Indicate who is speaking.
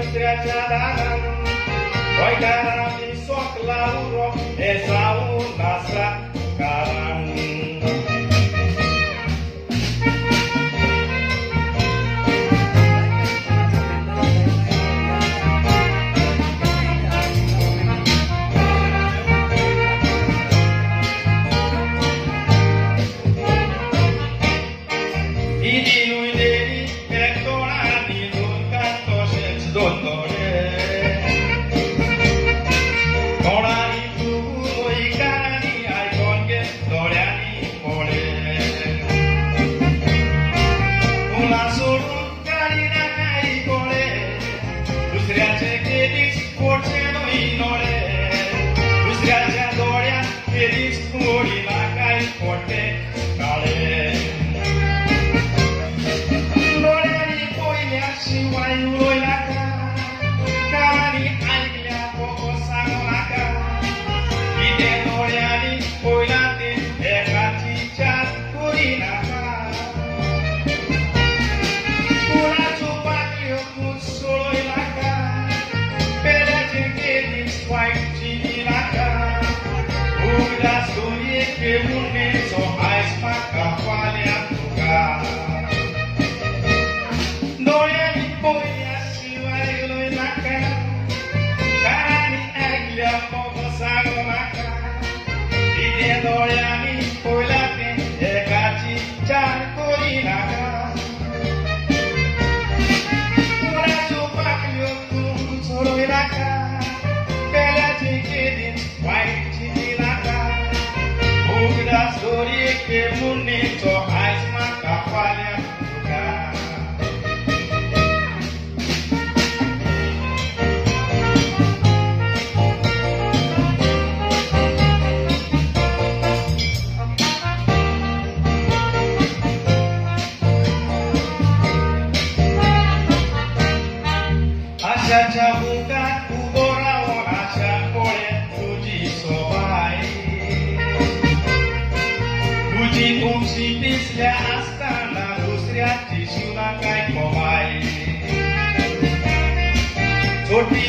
Speaker 1: दुसऱ्याच्या दारात वैतारांनी सोकला उरो हे जाऊन नासा कारण दुसऱ्याचे केलीच पोटचे नोळे दुसऱ्याच्या डोळ्यात केलीच मोडीला काही पोटे काळे डोळ्यांनी पोयल्याशिवाय उलोय नाका कानांनी ऐकल्या पोको सांगू नाका किती डोळ्यांनी पोयला ते एकाची चार करी नाका कोणाचो पाकल्यो तूं सोळोय नाका वाईटची नाका उगडास दोन्ही केवून सो आयस म्हाका फाल्यां तुका डोळ्यांनी पळयल्याशिवाय उलोय नाका कानांनी आयकल्या मोगो सांगू नाका कितें डोळ्यांनी पळयलां तें एकाची चार करी नाका कोणाच्यो पाकल्यो तूं सोडोय नाका वाईटची नाका उगडास दोरी केवून आयस म्हाका फाल्यां तुका आशाच्या मुखात उबो रावून आशा पोळ्यात तुजी सोबाय तुजी उंची पिसल्या आसतना दुसऱ्याची शिवना काय मोबाय छोटी